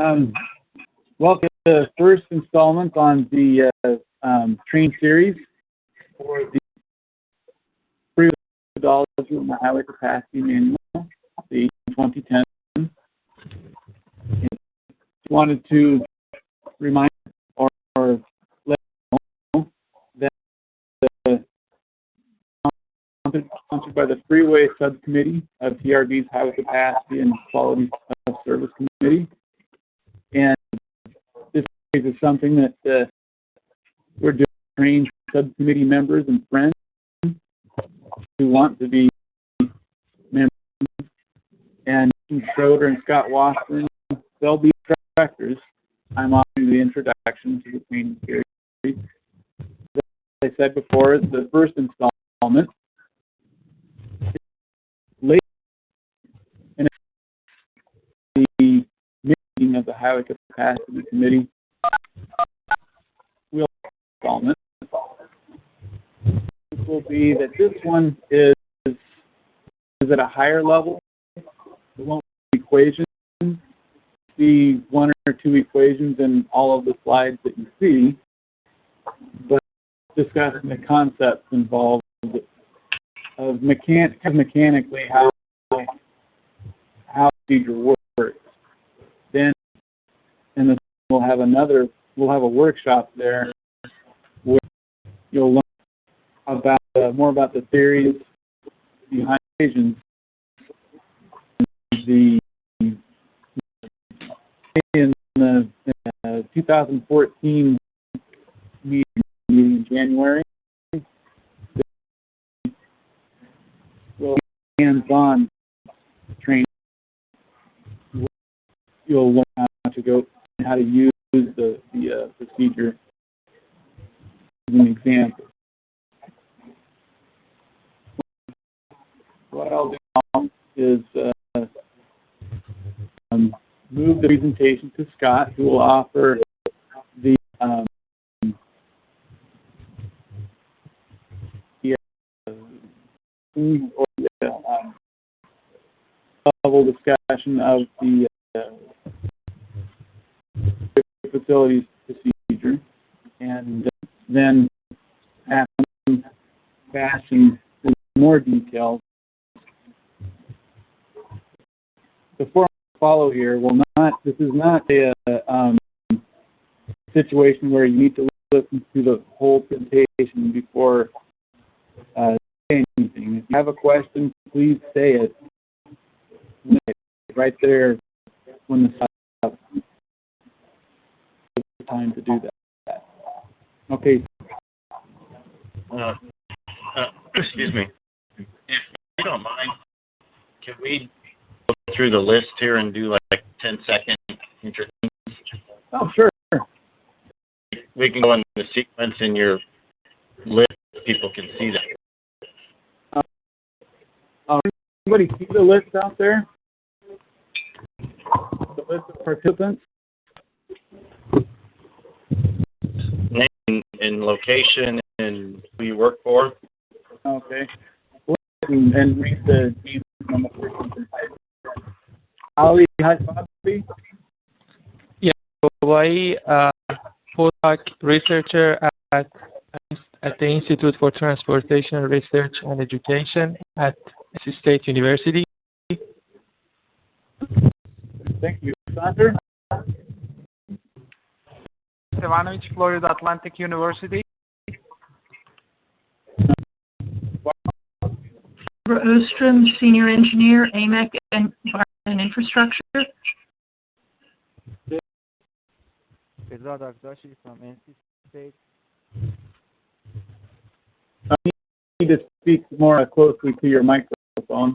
Um, welcome to the first installment on the train series for the Freeway methodology in the Highway Capacity Manual, the 2010. I wanted to remind or let you know that sponsored by the Freeway Subcommittee of TRB's Highway Capacity and Quality of Service Committee. And this is something that we're doing to train subcommittee members and friends who want to be members. And Schroeder and Scott Washburn, they'll be instructors. I'm offering the introduction to the training series. As I said before, it's the first installment. Later in the meeting of the Highway Capacity Committee, will installment. This will be that this one is at a higher level. It won't be equations. See one or two equations in all of the slides that you see, but discussing the concepts involved of mechanically how procedure works. Then, and then we'll have a workshop there where you'll learn about more about the theories behind equations. In the 2014 meeting in January, we'll be hands-on training. You'll learn how to use the procedure as an example. What I'll do now is move the presentation to Scott, who will offer the level discussion of the facilities procedure, and then after fashion more details. Before I follow here, this is not a situation where you need to listen to the whole presentation before saying anything. If you have a question, please say it right there when the stop. Time to do that. Okay. Excuse me. If you don't mind, can we go through the list here and do like 10-second introductions? Oh, sure. We can go in the sequence in your list. People can see that. Anybody see the list out there? The list of participants? Name and location and who you work for. Okay. And read the name from the person. Ali Hassabi? Yeah, Hawaii, postdoc researcher at the Institute for Transportation Research and Education at NC State University. Thank you. Sander? Stevanovic, Florida Atlantic University. Ostrom, Senior Engineer, AMEC and Infrastructure. Bezad Akdashi from NC State. You need to speak more closely to your microphone.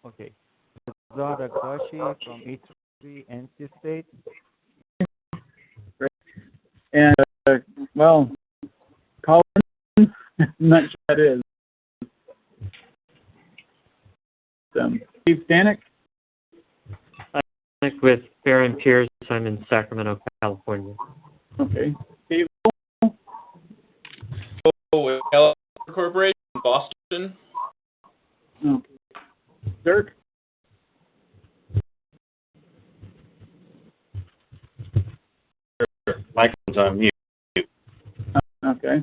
Okay. Bezad Akdashi from E3 NC State. Great. And, Colin, I'm not sure that is. Steve Stanek? With Baron Pierce. I'm in Sacramento, California. Okay. Steve? With Corporation, Boston. Okay. Dirk? Microphone's on mute. Okay.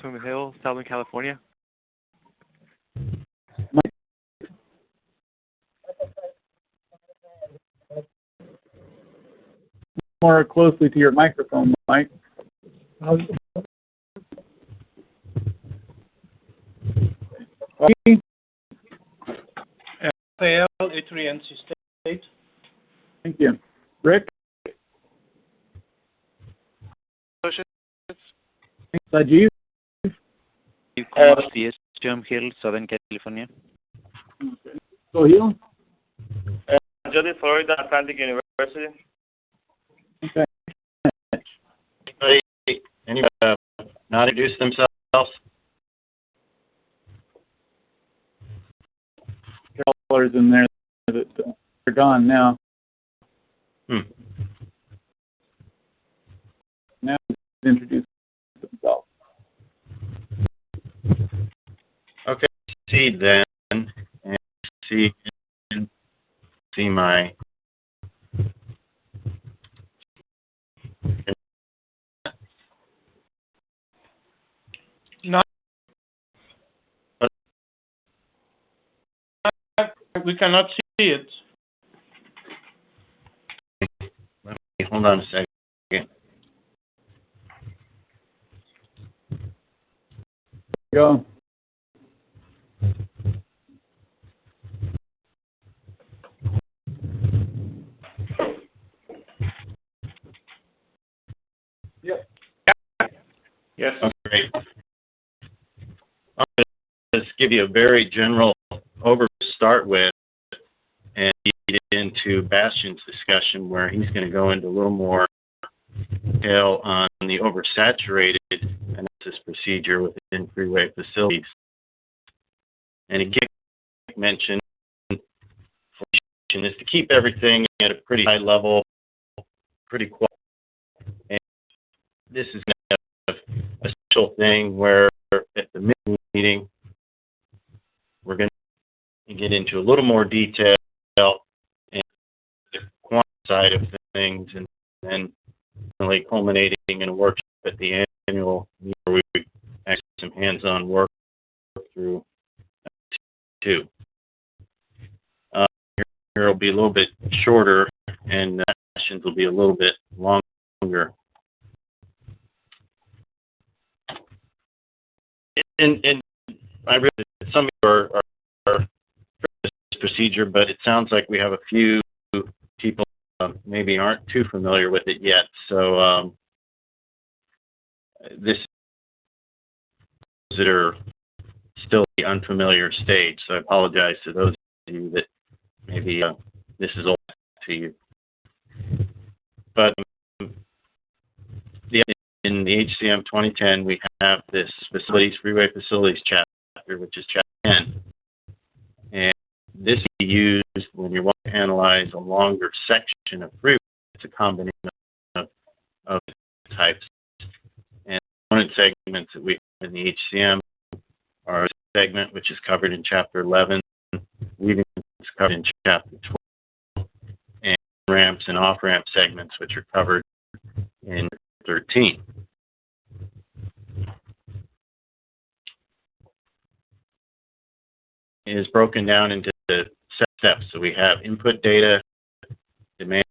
From Hill, Southern California. More closely to your microphone, Mike. Rafael, Italy, NC State. Thank you. Rick? Sajeev? Jump Hill, Southern California. Okay. Sohail? Jody, Florida Atlantic University. Okay. Anybody not introduce themselves? Callers in there that are gone now. Now introduce themselves. Okay, see then, and see my. No, we cannot see it. Hold on a second. Go. Yep. Yes. Great. I'll just give you a very general overview to start with and lead into Bastian's discussion where he's going to go into a little more detail on the oversaturated analysis procedure within Freeway facilities. And again, mentioned is to keep everything at a pretty high level, pretty quality. And this is a special thing where at the meeting, we're going to get into a little more detail and the quantity side of things, and then really culminating in a workshop at the annual meeting where we actually some hands-on work through too. Here will be a little bit shorter, and sessions will be a little bit longer. And I realize that some of you are for this procedure, but it sounds like we have a few people maybe aren't too familiar with it yet. So this that are still the unfamiliar stage. So I apologize to those of you that maybe this is old to you. But in the HCM 2010, we have this Freeway Facilities chapter, which is chapter 10. And this is used when you want to analyze a longer section of freeway. It's a combination of types. And one of the segments that we have in the HCM are a segment which is covered in chapter 11, weaving is covered in chapter 12, and ramps and off-ramp segments which are covered in 13. It is broken down into steps. So we have input data, demand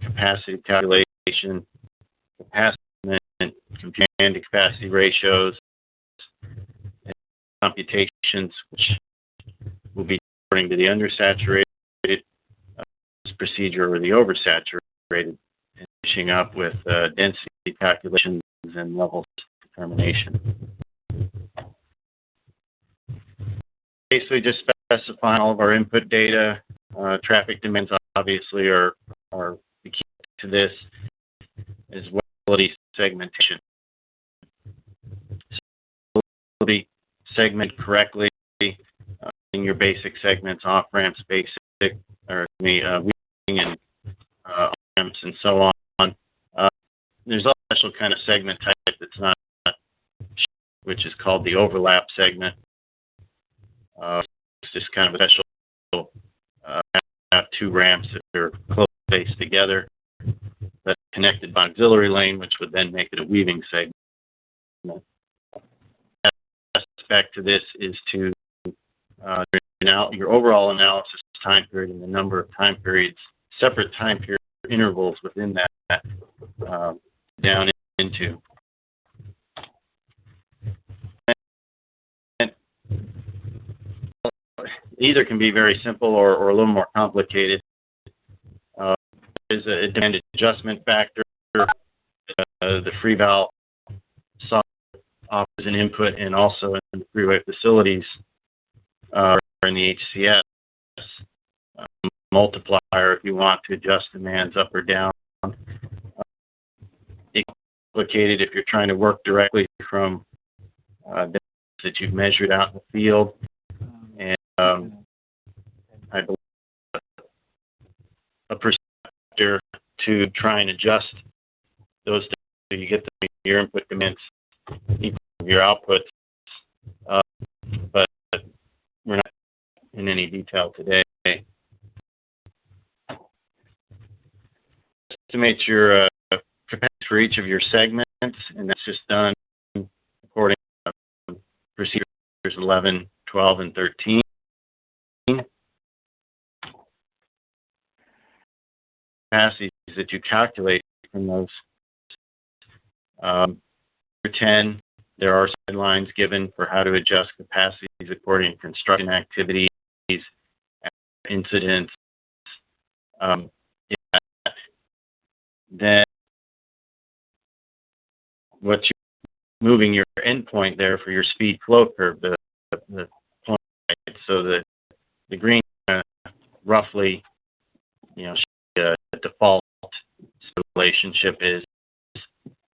capacity calculation, capacity demand to capacity ratios, and computations, which will be according to the undersaturated procedure or the oversaturated, and finishing up with density calculations and levels determination. Basically just specifying all of our input data. Traffic demands obviously are the key to this, as well as segmentation. So segment correctly in your basic segments, off ramps, weaving and off ramps, and so on. There's a special kind of segment type that's not, which is called the overlap segment. is kind of a special, have two ramps that are close spaced together, but connected by auxiliary lane, which would then make it a weaving segment. Aspect to this is to your overall analysis time period and the number of time periods, separate time period intervals within that down into. And either can be very simple or a little more complicated. There's a demand adjustment factor. The free valve software offers an input, and also in the Freeway facilities or in the HCS multiplier if you want to adjust demands up or down. It's complicated if you're trying to work directly from that you've measured out in the field, and I believe a perceptor to try and adjust those so you get your input demands equal to your outputs, but we're not in any detail today. Estimate your capacity for each of your segments, and that's just done according to procedures 11, 12, and 13. Capacities that you calculate from those. 10, there are guidelines given for how to adjust capacities according to construction activities, incidents. Then what you're moving your endpoint there for your speed flow curve, the point, so that the green roughly, the default relationship is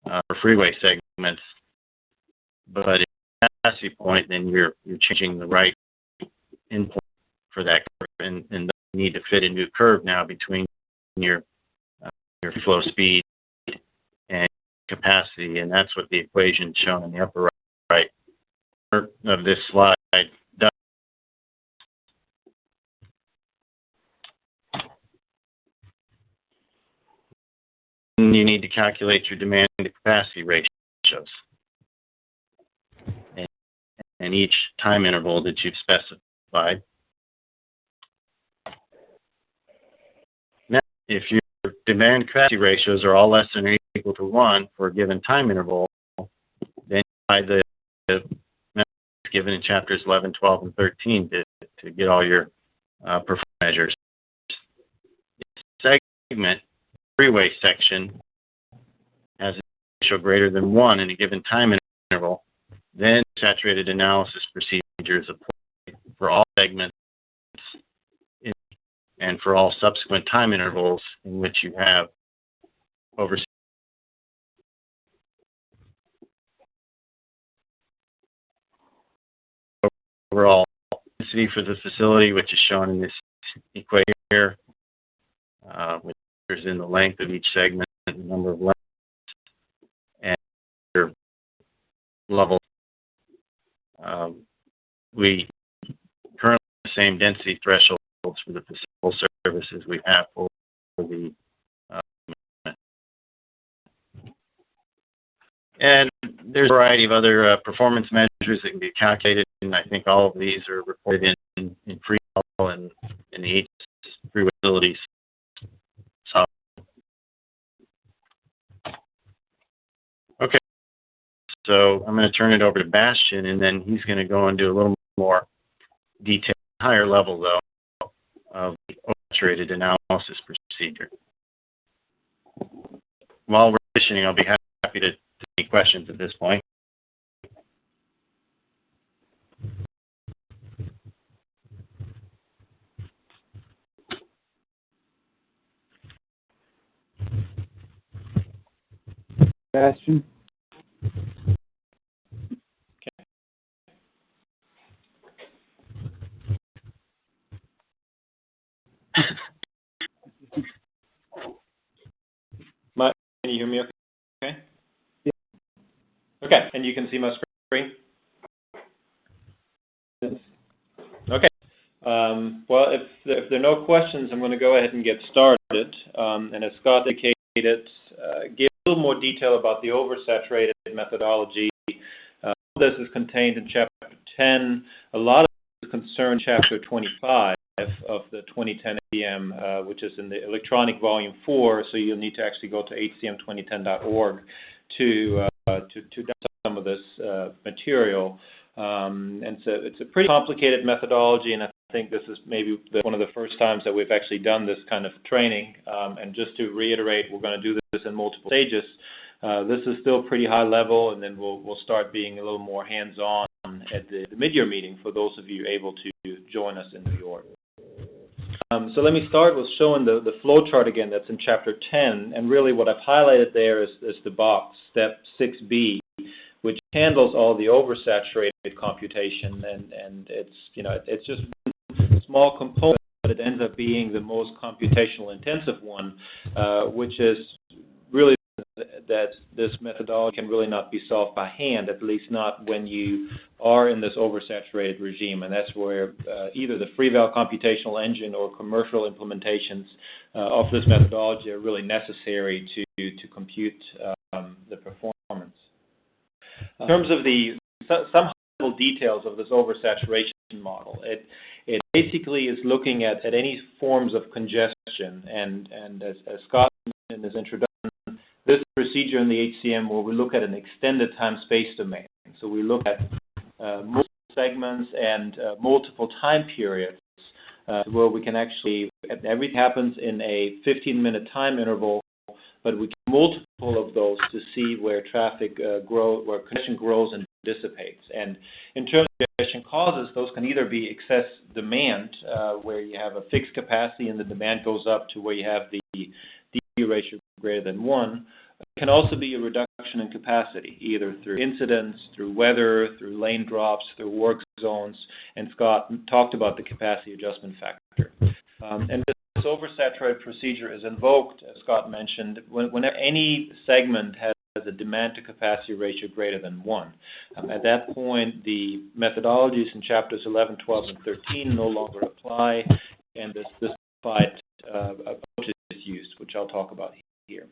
for freeway segments, but at the capacity point, then you're changing the right endpoint for that curve, and you need to fit a new curve now between your flow speed and capacity, and that's what the equation shown in the upper right of this slide does. You need to calculate your demand to capacity ratios and each time interval that you've specified. Now, if your demand capacity ratios are all less than or equal to 1 for a given time interval, then by the methods given in chapters 11, 12, and 13 to get all your performance measures. Segment freeway section has a ratio greater than 1 in a given time interval, then saturated analysis procedures apply for all segments and for all subsequent time intervals in which you have overall density for the facility, which is shown in this equation here, which is in the length of each segment, the number of lengths, and your level. We currently have the same density thresholds for the facility services we have for the and there's a variety of other performance measures that can be calculated, and I think all of these are reported in Freeway and in the Freeway facilities. So, okay, so I'm going to turn it over to Bastian, and then he's going to go into a little more detail, higher level though, of the saturated analysis procedure. While we're listening, I'll be happy to take questions at this point. Bastion? Can you hear me okay? Yeah. Okay, and you can see my screen? Yes. Okay, Well, if there are no questions, I'm going to go ahead and get started. And as Scott indicated, give a little more detail about the oversaturated methodology. This is contained in Chapter 10. A lot of it is concerned Chapter 25 of the 2010 HCM, which is in the electronic volume 4, so you'll need to actually go to hcm2010.org to download some of this material. And so it's a pretty complicated methodology, and I think this is maybe one of the first times that we've actually done this kind of training. And just to reiterate, we're going to do this in multiple stages. This is still pretty high level, and then we'll start being a little more hands-on at the mid-year meeting for those of you able to join us in New York. So let me start with showing the flow chart again that's in Chapter 10, and really what I've highlighted there is the box, Step 6B, which handles all the oversaturated computation, and it's just a small component, but it ends up being the most computational intensive one, which is really that this methodology can really not be solved by hand, at least not when you are in this oversaturated regime, and that's where either the FreeVal computational engine or commercial implementations of this methodology are really necessary to compute the performance. In terms of some high-level details of this oversaturation model, it basically is looking at any forms of congestion, and as Scott in his introduction, this procedure in the HCM where we look at an extended time-space domain. So we look at multiple segments and multiple time periods where we can actually, everything happens in a 15-minute time interval, but we can multiple of those to see where traffic where congestion grows and dissipates. And in terms of congestion causes, those can either be excess demand, where you have a fixed capacity and the demand goes up to where you have the DU ratio greater than 1. It can also be a reduction in capacity, either through incidents, through weather, through lane drops, through work zones, and Scott talked about the capacity adjustment factor. And this oversaturated procedure is invoked, as Scott mentioned, whenever any segment has a demand to capacity ratio greater than 1. At that point, the methodologies in chapters 11, 12, and 13 no longer apply, and this simplified approach is used, which I'll talk about here.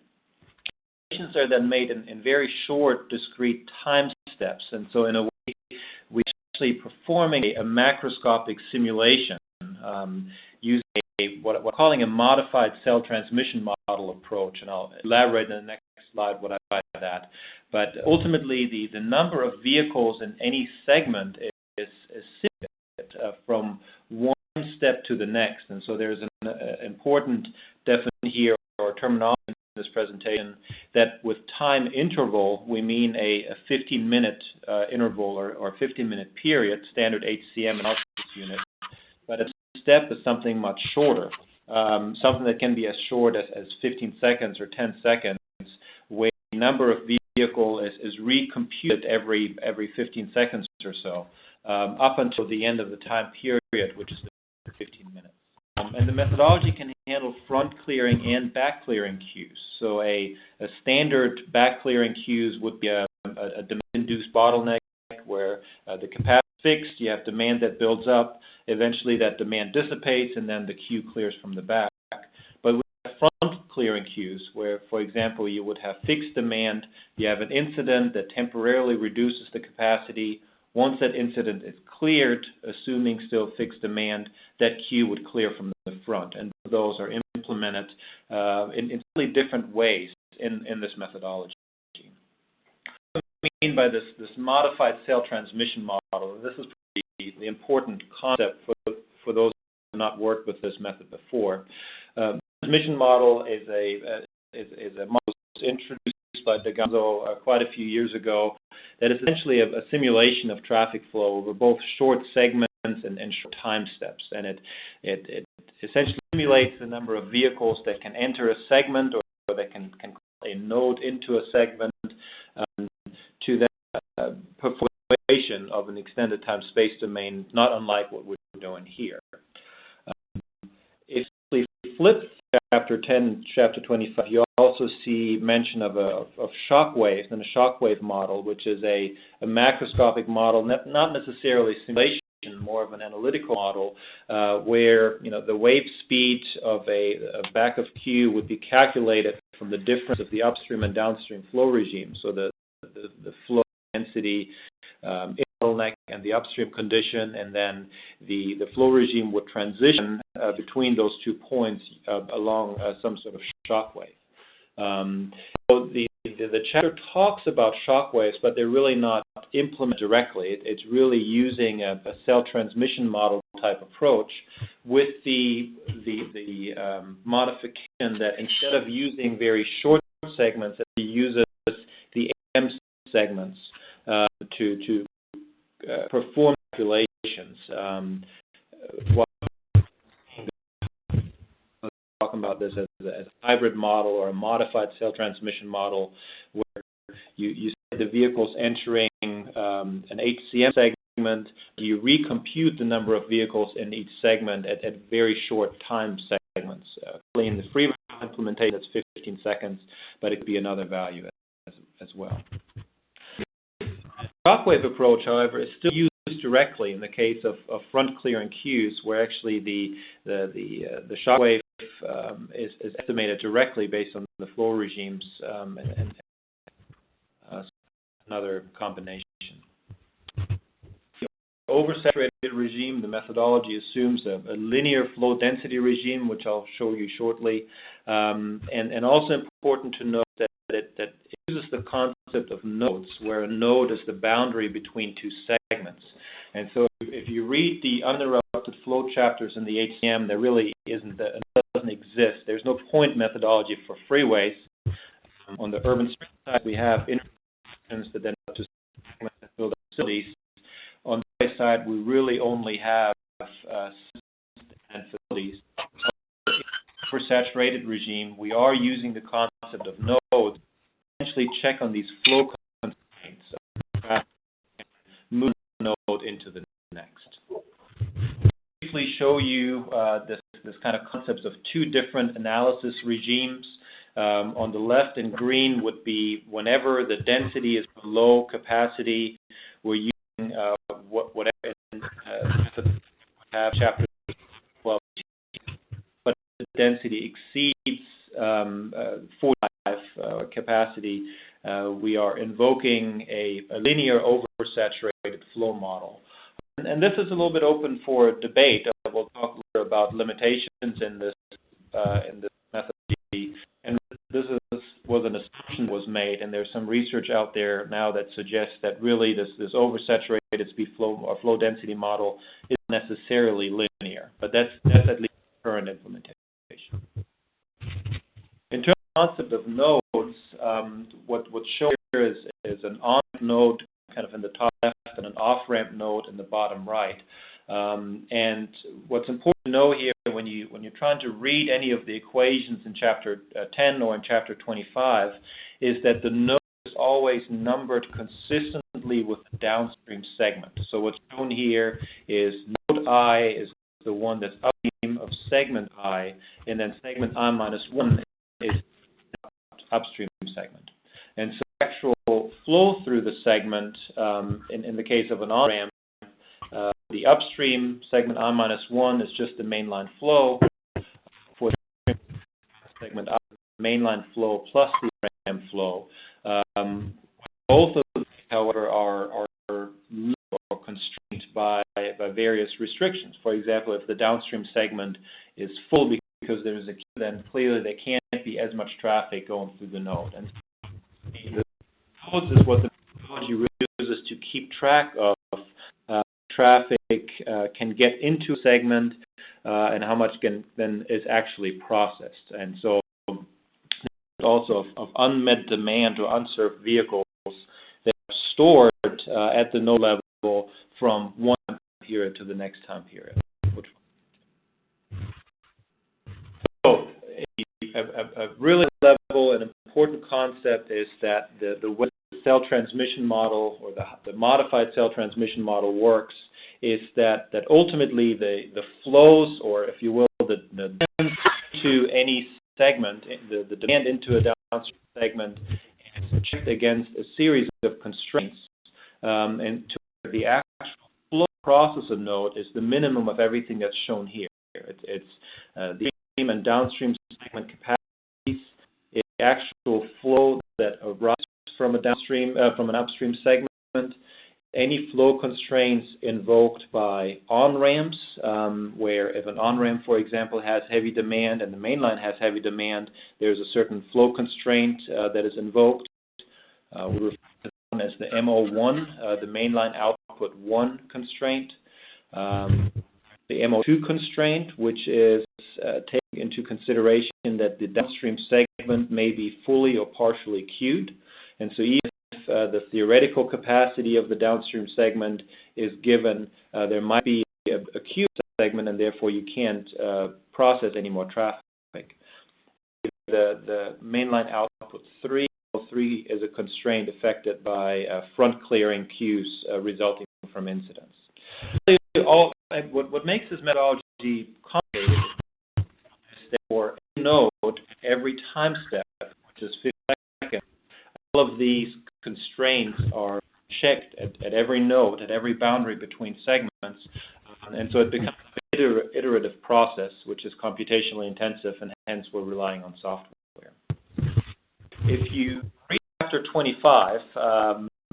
Calculations are then made in very short, discrete time steps, and so in a way, we're actually performing a macroscopic simulation using what we're calling a modified cell transmission model approach, and I'll elaborate in the next slide what I mean by that. But ultimately, the number of vehicles in any segment is simulated from one step to the next, and so there's an important definition here or terminology in this presentation that with time interval we mean a 15-minute interval or 15-minute period, standard HCM and output unit, but a step is something much shorter, something that can be as short as 15 seconds or 10 seconds, where the number of vehicle is recomputed every 15 seconds or so, up until the end of the time period, which is the 15 minutes. And the methodology can handle front clearing and back clearing queues. So a standard back clearing queues would be a demand-induced bottleneck where the capacity is fixed, you have demand that builds up, eventually that demand dissipates, and then the queue clears from the back. But we have front clearing queues where, for example, you would have fixed demand, you have an incident that temporarily reduces the capacity. Once that incident is cleared, assuming still fixed demand, that queue would clear from the front. And those are implemented in slightly different ways in this methodology. What I mean by this modified cell transmission model, and this is the important concept for those who have not worked with this method before. Transmission model is a model that was introduced by DeGanzo quite a few years ago that is essentially a simulation of traffic flow over both short segments and short time steps. And it essentially simulates the number of vehicles that can enter a segment or that can call a node into a segment to that perforation of an extended time-space domain, not unlike what we're doing here. If we flip Chapter 10 and Chapter 25, you also see mention of shock waves and a shock wave model, which is a macroscopic model, not necessarily simulation, more of an analytical model, where the wave speed of a back of queue would be calculated from the difference of the upstream and downstream flow regime. So the flow density in bottleneck and the upstream condition, and then the flow regime would transition between those 2 points along some sort of shock wave. So the chapter talks about shock waves, but they're really not implemented directly. It's really using a cell transmission model type approach with the modification that instead of using very short segments, it uses the AM segments to perform calculations. Talking about this as a hybrid model or a modified cell transmission model, where you see the vehicles entering an HCM segment, you recompute the number of vehicles in each segment at very short time segments. In the Freeway implementation, it's 15 seconds, but it could be another value as well. The shockwave approach, however, is still used directly in the case of front clearing queues, where actually the shockwave is estimated directly based on the flow regimes and another combination. The oversaturated regime, the methodology assumes a linear flow density regime, which I'll show you shortly, and also important to note that it uses the concept of nodes, where a node is the boundary between 2 segments. And so if you read the uninterrupted flow chapters in the HCM, there really doesn't exist. There's no point methodology for freeways. On the urban street side, we have intersections that then up to segments and build facilities. On the highway side, we really only have and facilities. For saturated regime, we are using the concept of nodes to essentially check on these flow constraints. So move the node into the next. Briefly show you this kind of concepts of 2 different analysis regimes. On the left in green would be whenever the density is below capacity, we're using whatever have chapter 12, but the density exceeds 45 capacity, we are invoking a linear oversaturated flow model. And this is a little bit open for debate. We'll talk later about limitations in this methodology. And this was an assumption that was made, and there's some research out there now that suggests that really this oversaturated speed flow or flow density model isn't necessarily linear, but that's at least the current implementation. In terms of the concept of nodes, what's shown here is an on node kind of in the top left and an off-ramp node in the bottom right. And what's important to know here when you're trying to read any of the equations in chapter 10 or in chapter 25 is that the node is always numbered consistently with the downstream segment. So what's shown here is node I is the one that's upstream of segment I, and then segment I minus 1 is the upstream segment. And so actual flow through the segment, in the case of an on-ramp, the upstream segment I minus 1 is just the mainline flow. For the segment I, mainline flow plus the ramp flow. Both of them, however, are constrained by various restrictions. For example, if the downstream segment is full because there's a queue, then clearly there can't be as much traffic going through the node. And the nodes is what the methodology uses to keep track of traffic can get into a segment and how much then is actually processed. And so also of unmet demand or unserved vehicles that are stored at the node level from one time period to the next time period. So a really level and important concept is that the way the cell transmission model or the modified cell transmission model works is that ultimately the flows, or if you will, the demand to any segment, the demand into a downstream segment is checked against a series of constraints, and to the actual flow process a node is the minimum of everything that's shown here. It's the upstream and downstream segment capacities, it's the actual flow that arises from a downstream from an upstream segment, any flow constraints invoked by on-ramps, where if an on-ramp, for example, has heavy demand and the mainline has heavy demand, there's a certain flow constraint that is invoked. We refer to them as the MO1, the mainline output 1 constraint. The MO2 constraint, which is taking into consideration that the downstream segment may be fully or partially queued. And so even if the theoretical capacity of the downstream segment is given, there might be a queued segment, and therefore you can't process any more traffic. The mainline output 3, L3 is a constraint affected by front clearing queues resulting from incidents. What makes this methodology complicated is that for a node, every time step, which is 50 seconds, all of these constraints are checked at every node, at every boundary between segments, and so it becomes an iterative process, which is computationally intensive, and hence we're relying on software. If you read chapter 25,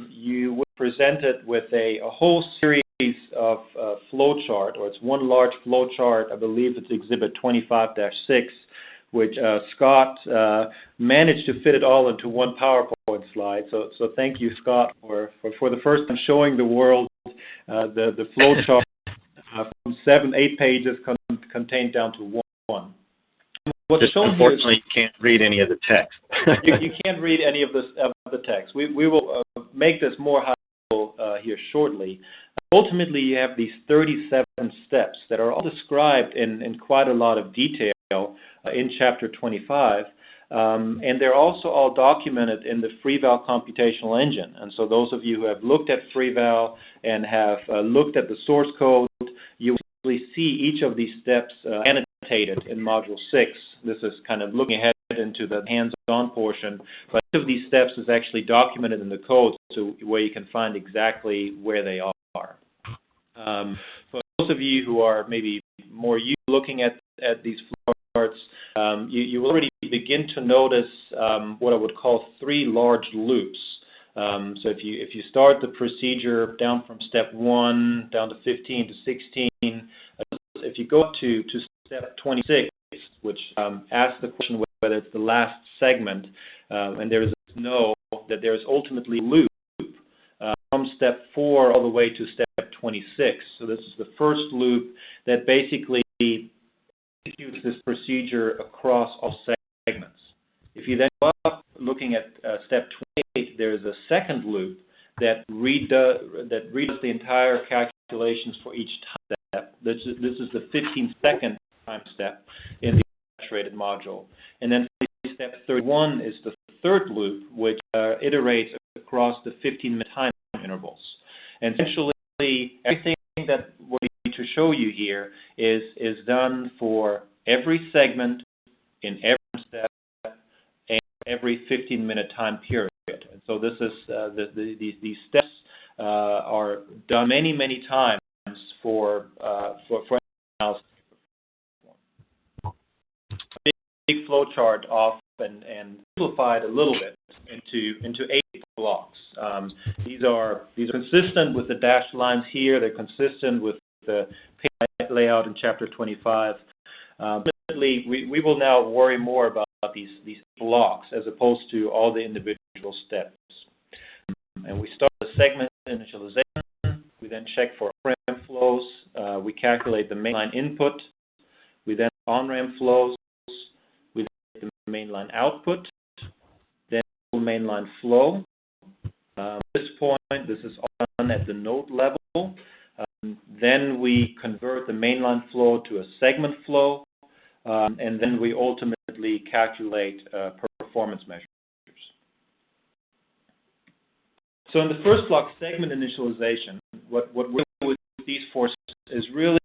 you were presented with a whole series of flowchart, or it's one large flowchart. I believe it's Exhibit 25-6, which Scott managed to fit it all into one PowerPoint slide. So thank you, Scott, for the first time showing the world the flowchart from 7-8 pages contained down to one. What's shown unfortunately, you can't read any of the text. you can't read any of the text. We will make this more high-level here shortly. Ultimately, you have these 37 steps that are all described in quite a lot of detail in Chapter 25, and they're also all documented in the Freeway computational engine. And so those of you who have looked at Freeway and have looked at the source code, you will see each of these steps annotated in Module 6. This is kind of looking ahead into the hands-on portion, but each of these steps is actually documented in the code, so where you can find exactly where they are. For those of you who are maybe more used to looking at these flowcharts, you will already begin to notice what I would call 3 large loops. So if you start the procedure down from step 1 down to 15 to 16, if you go up to step 26, which asks the question whether it's the last segment, and there is no, that there is ultimately a loop from step 4 all the way to step 26. So this is the first loop that basically executes this procedure across all segments. If you then go up looking at step 28, there is a second loop that redoes the entire calculations for each time step. This is the 15-second time step in the saturated module. And then step 31 is the third loop, which iterates across the 15-minute time intervals. And essentially, everything that we need to show you here is done for every segment in every step and every 15-minute time period. And so this is these steps are done many times for analysis. Big flow chart off and simplified a little bit into 8 blocks. These are consistent with the dashed lines here. They're consistent with the page layout in Chapter 25. We will now worry more about these blocks as opposed to all the individual steps. And we start the segment initialization. We then check for on-ramp flows. We calculate the mainline input. We then on-ramp flows. We then the mainline output. Then mainline flow. At this point, this is all done at the node level. Then we convert the mainline flow to a segment flow, and then we ultimately calculate performance measures. So in the first block, segment initialization, what we're doing with these 4 is really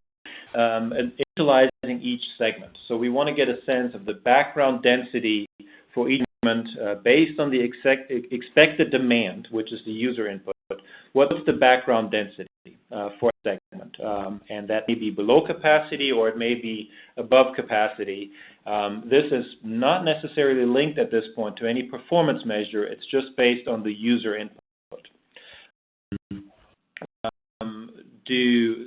initializing each segment. So we want to get a sense of the background density for each segment based on the expected demand, which is the user input. What's the background density for a segment? and that may be below capacity or it may be above capacity. This is not necessarily linked at this point to any performance measure. It's just based on the user input.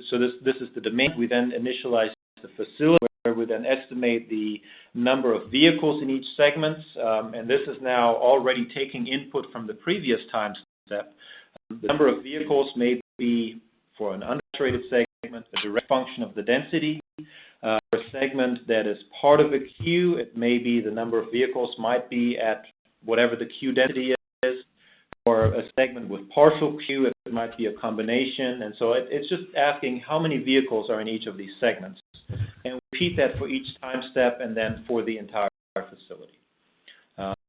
So this is the demand. We then initialize the facility, where we then estimate the number of vehicles in each segment, and this is now already taking input from the previous time step. The number of vehicles may be, for an unsaturated segment, a direct function of the density. For a segment that is part of a queue, it may be the number of vehicles might be at whatever the queue density is. For a segment with partial queue, it might be a combination. And so it's just asking how many vehicles are in each of these segments. And repeat that for each time step and then for the entire facility.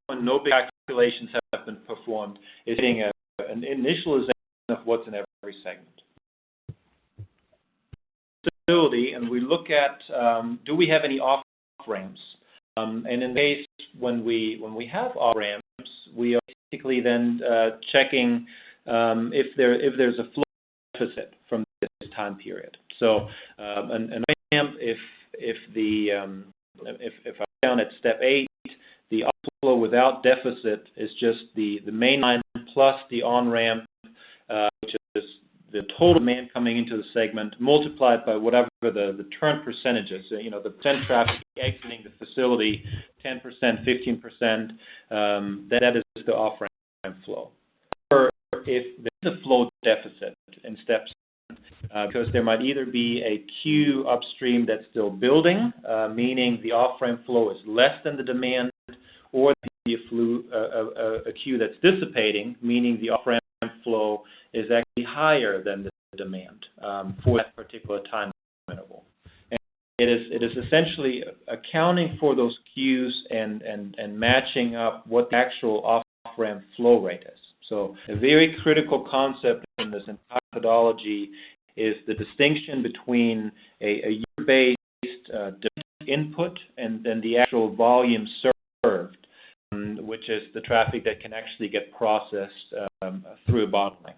When no big calculations have been performed, it's getting an initialization of what's in every segment. Facility, and we look at do we have any off-ramps? And in the case when we have off-ramps, we are basically then checking if there's a flow deficit from this time period. So an ramp, if I'm down at step 8, the outflow without deficit is just the main line plus the on-ramp, which is the total demand coming into the segment multiplied by whatever the turn percentages. The percent traffic exiting the facility, 10%, 15%, that is the off-ramp flow. Or if there's a flow deficit in step 7, because there might either be a queue upstream that's still building, meaning the off-ramp flow is less than the demand, or a queue that's dissipating, meaning the off-ramp flow is actually higher than the demand for that particular time interval. And it is essentially accounting for those queues and matching up what the actual off-ramp flow rate is. So a very critical concept in this entire methodology is the distinction between a user-based input and then the actual volume served, which is the traffic that can actually get processed through a bottleneck.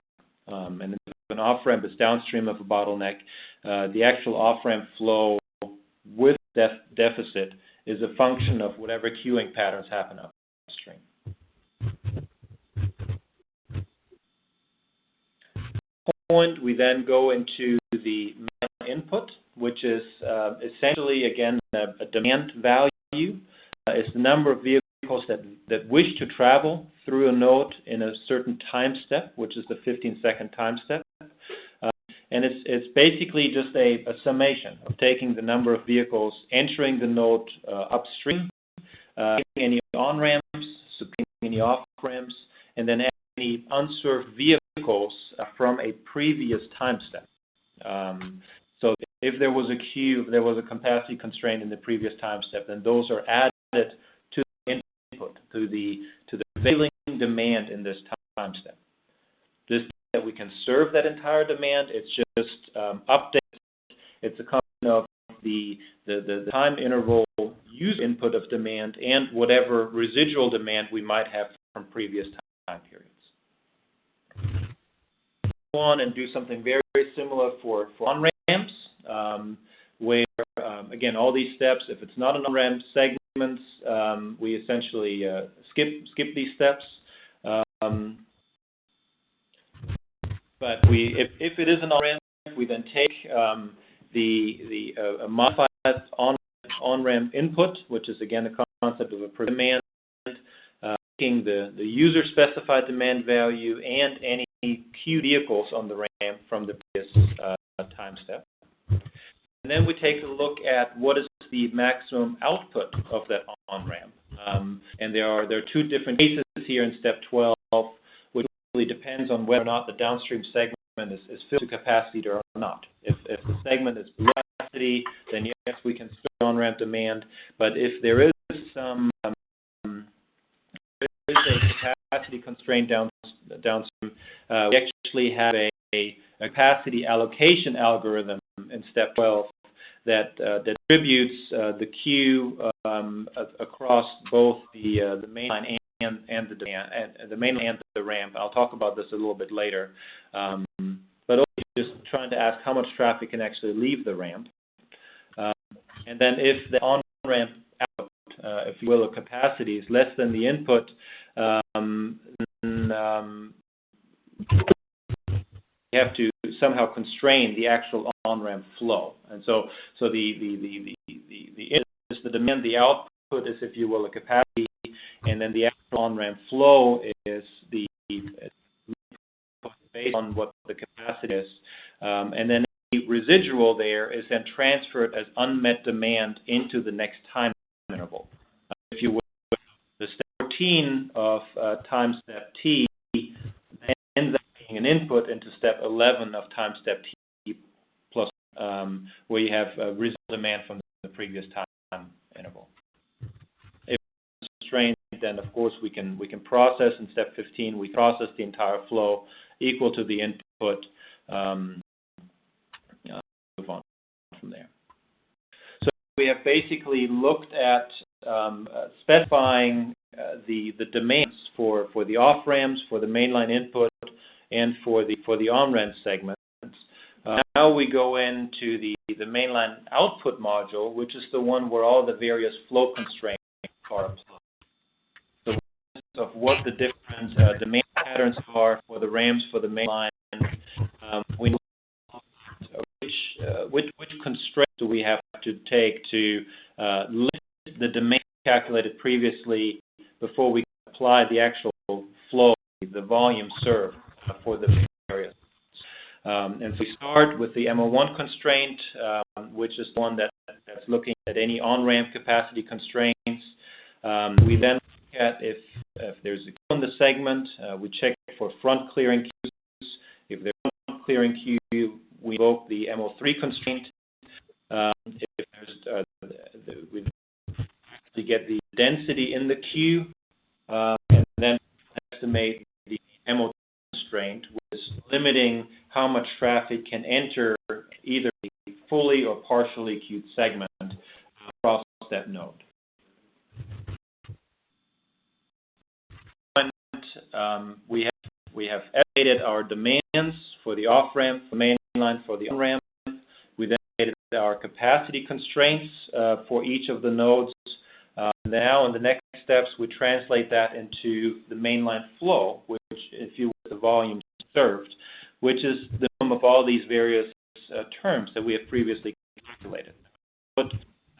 And if an off-ramp is downstream of a bottleneck, the actual off-ramp flow with deficit is a function of whatever queuing patterns happen upstream. Point, we then go into the input, which is essentially, again, a demand value. It's the number of vehicles that wish to travel through a node in a certain time step, which is the 15-second time step. And it's basically just a summation of taking the number of vehicles entering the node upstream, any on-ramps, subtracting any off-ramps, and then any unserved vehicles from a previous time step. So if there was a queue, if there was a capacity constraint in the previous time step, then those are added to the input, to the prevailing demand in this time step. This that we can serve that entire demand, it's just updated. It's a combination of the time interval use input of demand and whatever residual demand we might have from previous time periods. Go on and do something very, very similar for on-ramps, where, again, all these steps, if it's not an on-ramp segments, we essentially skip these steps. But if it is an on-ramp, we then take a modified on-ramp input, which is again the concept of a demand, taking the user-specified demand value and any queue vehicles on the ramp from the previous time step. And then we take a look at what is the maximum output of that on-ramp. And there are two different cases here in step 12, which really depends on whether or not the downstream segment is filled to capacity or not. If the segment is below capacity, then yes, we can still on-ramp demand. But if there is some a capacity constraint downstream, we actually have a capacity allocation algorithm in step 12 that distributes the queue across both the main line and the demand, and the main line and the ramp. I'll talk about this a little bit later. But just trying to ask how much traffic can actually leave the ramp. And then if the on-ramp output, if you will, or capacity is less than the input, then you have to somehow constrain the actual on-ramp flow. And so the demand, the output is, if you will, a capacity, and then the actual on-ramp flow is the based on what the capacity is, and then the residual there is then transferred as unmet demand into the next time interval. If you will, the step 14 of time step T ends up being an input into step 11 of time step T plus, where you have residual demand from the previous time interval. If it's constrained, then of course we can process in step 15. We process the entire flow equal to the input. Move on from there. So we have basically looked at specifying the demands for the off ramps, for the mainline input, and for the on ramp segments. Now we go into the mainline output module, which is the one where all the various flow constraints are applied. Of what the different demand patterns are for the ramps, for the mainline. We know which constraints do we have to take to limit the demand calculated previously before we apply the actual flow, the volume served for the areas. And so we start with the MO1 constraint, which is the one that's looking at any on-ramp capacity constraints. We then look at if there's a queue in the segment, we check for front clearing queues. If there's a front clearing queue, we invoke the MO3 constraint. If there's we actually get the density in the queue, and then estimate the MO2 constraint, which is limiting how much traffic can enter either a fully or partially queued segment across that node. We have estimated our demands for the off-ramp, for the mainline, for the on-ramp. We then estimated our capacity constraints for each of the nodes. Now, in the next steps, we translate that into the mainline flow, which, if you will, the volume served, which is the sum of all these various terms that we have previously calculated. Put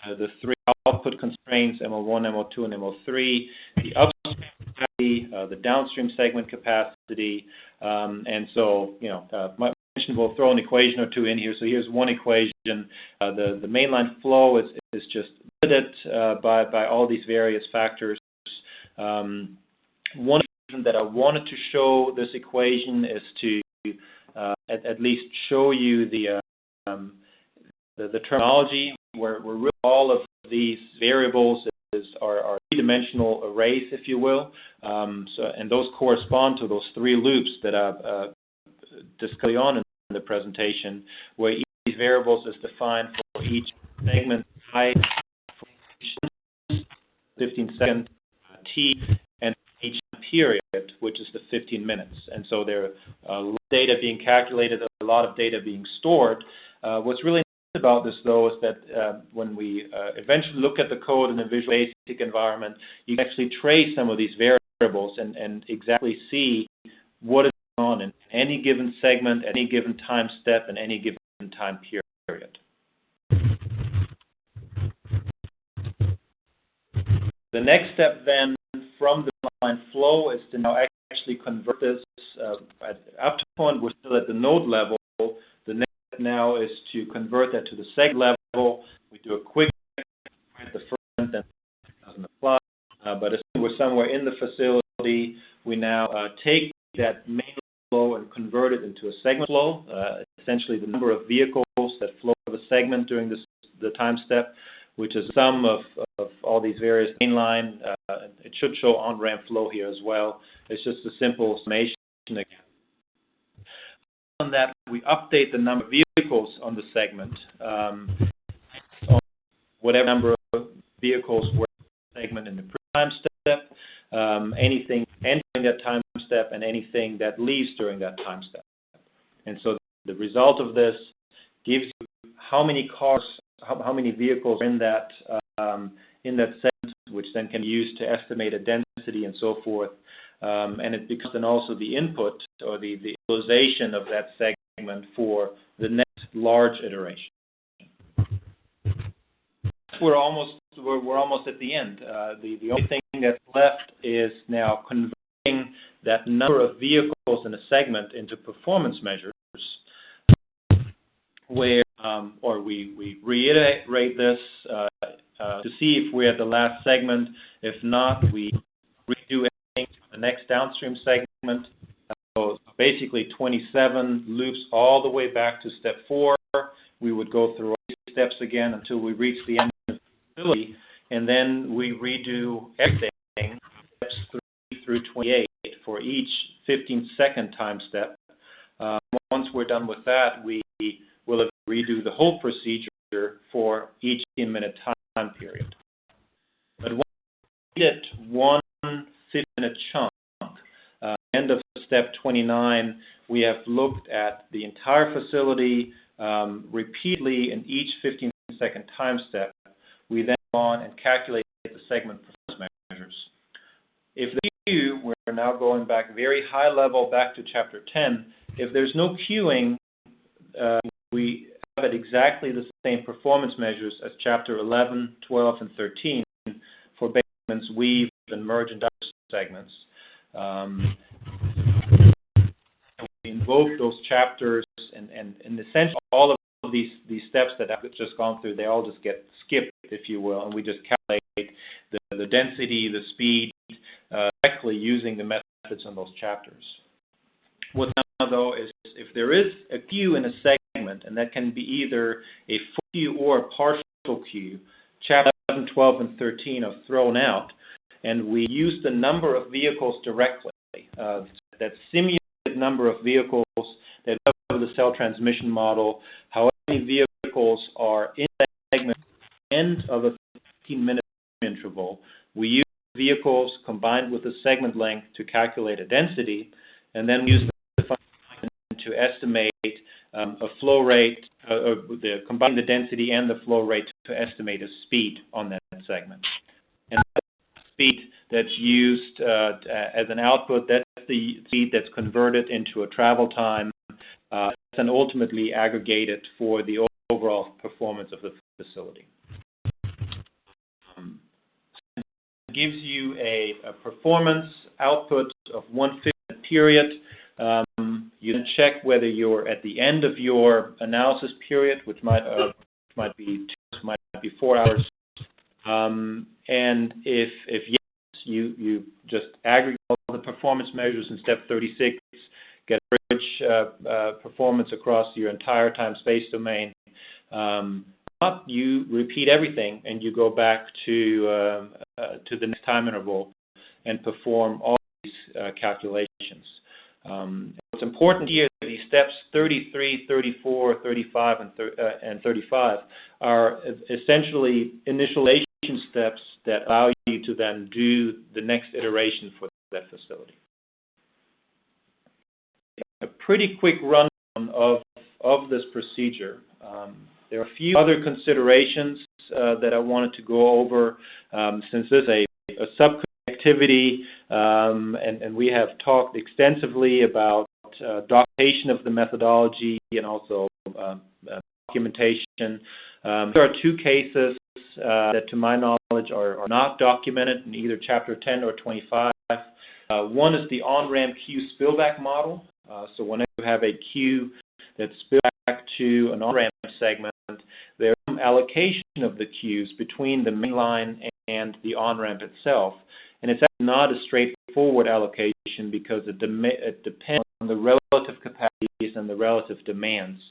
the three output constraints, MO1, MO2, and MO3, the upstream capacity, the downstream segment capacity, and so, my mention, we'll throw an equation or two in here. So here's one equation. The mainline flow is just limited by all these various factors. One reason that I wanted to show this equation is to at least show you the terminology where really all of these variables are three-dimensional arrays, if you will. And those correspond to those three loops that I've discussed on in the presentation, where each of these variables is defined for each segment I, for each 15-second T, and each period, which is the 15 minutes. And so there are a lot of data being calculated, a lot of data being stored. What's really nice about this, though, is that when we eventually look at the code in a Visual Basic environment, you can actually trace some of these variables and exactly see what is going on in any given segment, at any given time step, and any given time period. The next step then from the line flow is to now actually convert this. Up to the point we're still at the node level. The next step now is to convert that to the segment level. We do a quick at the front, then it doesn't apply. But as soon as we're somewhere in the facility, we now take that main flow and convert it into a segment flow. Essentially, the number of vehicles that flow the segment during the time step, which is the sum of all these various mainline. It should show on-ramp flow here as well. It's just a simple summation again. On that, we update the number of vehicles on the segment. On whatever number of vehicles were in the segment in the time step, anything entering that time step, and anything that leaves during that time step. And so the result result of this gives you how many cars, how many vehicles are in that segment, which then can be used to estimate a density and so forth. And it becomes then also the input or the utilization of that segment for the next large iteration. We're almost at the end. The only thing that's left is now converting that number of vehicles in a segment into performance measures, where or we reiterate this to see if we're at the last segment. If not, we redo everything to the next downstream segment. So basically 27 loops all the way back to step 4. We would go through all these steps again until we reach the end of the facility, and then we redo everything, steps 3 through 28 for each 15-second time step. Once we're done with that, we will redo the whole procedure for each 15-minute time period. But once we get one 15-minute chunk, end of step 29, we have looked at the entire facility repeatedly in each 15-second time step. We then go on and calculate the segment performance measures. If there's a queue, we're now going back very high level back to chapter 10. If there's no queuing, we have at exactly the same performance measures as chapter 11, 12, and 13 for segments, weave, and merge and diverse segments. We invoke those chapters, and essentially all of these steps that I've just gone through, they all just get skipped, if you will, and we just calculate the density, the speed, directly using the methods in those chapters. What's now, though, is if there is a queue in a segment, and that can be either a full queue or a partial queue, chapter 11, 12, and 13 are thrown out, and we use the number of vehicles directly, that simulated number of vehicles that go the cell transmission model, however many vehicles are in that segment at the end of a 15-minute interval. We use vehicles combined with the segment length to calculate a density, and then we use the function to estimate a flow rate, combine the density and the flow rate to estimate a speed on that segment. And that speed that's used as an output, that's the speed that's converted into a travel time, and ultimately aggregated for the overall performance of the facility. It gives you a performance output of 1 15-minute period. You can check whether you're at the end of your analysis period, which might be 2, might be 4 hours, and if yes, you just aggregate all the performance measures in step 36, get average performance across your entire time-space domain. You repeat everything, and you go back to the next time interval and perform all these calculations. What's important here, these steps 33, 34, 35, and 35 are essentially initialization steps that allow you to then do the next iteration for that facility. A pretty quick rundown of this procedure. There are a few other considerations that I wanted to go over since this is a subconnectivity, and we have talked extensively about documentation of the methodology and also documentation. There are 2 cases that, to my knowledge, are not documented in either Chapter 10 or 25. One is the on-ramp queue spillback model. So whenever you have a queue that spills back to an on-ramp segment, there is some allocation of the queues between the main line and the on-ramp itself. And it's actually not a straightforward allocation because it depends on the relative capacities and the relative demands.